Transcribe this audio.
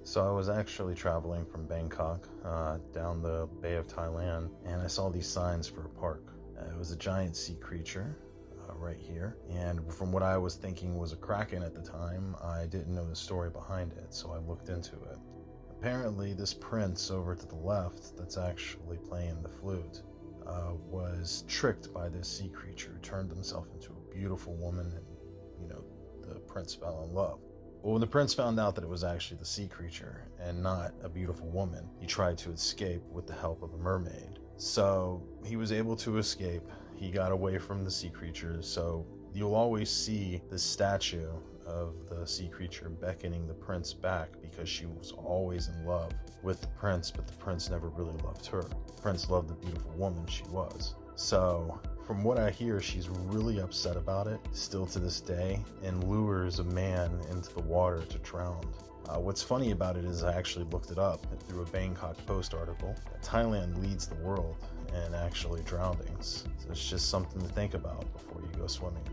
So I was actually traveling from Bangkok down the Bay of Thailand, and I saw these signs for a park. It was a giant sea creature right here, and from what I was thinking was a kraken at the time, I didn't know the story behind it, so I looked into it. Apparently, this prince over to the left that's actually playing the flute was tricked by this sea creature, turned himself into a beautiful woman, and the prince fell in love. Well, when the prince found out that it was actually the sea creature and not a beautiful woman, he tried to escape with the help of a mermaid. So he was able to escape. He got away from the sea creature. So you'll always see this statue of the sea creature beckoning the prince back because she was always in love with the prince, but the prince never really loved her. The prince loved the beautiful woman she was. So from what I hear, she's really upset about it still to this day and lures a man into the water to drown. What's funny about it is I actually looked it up through a Bangkok Post article. Thailand leads the world in actually drownings. So it's just something to think about before you go swimming.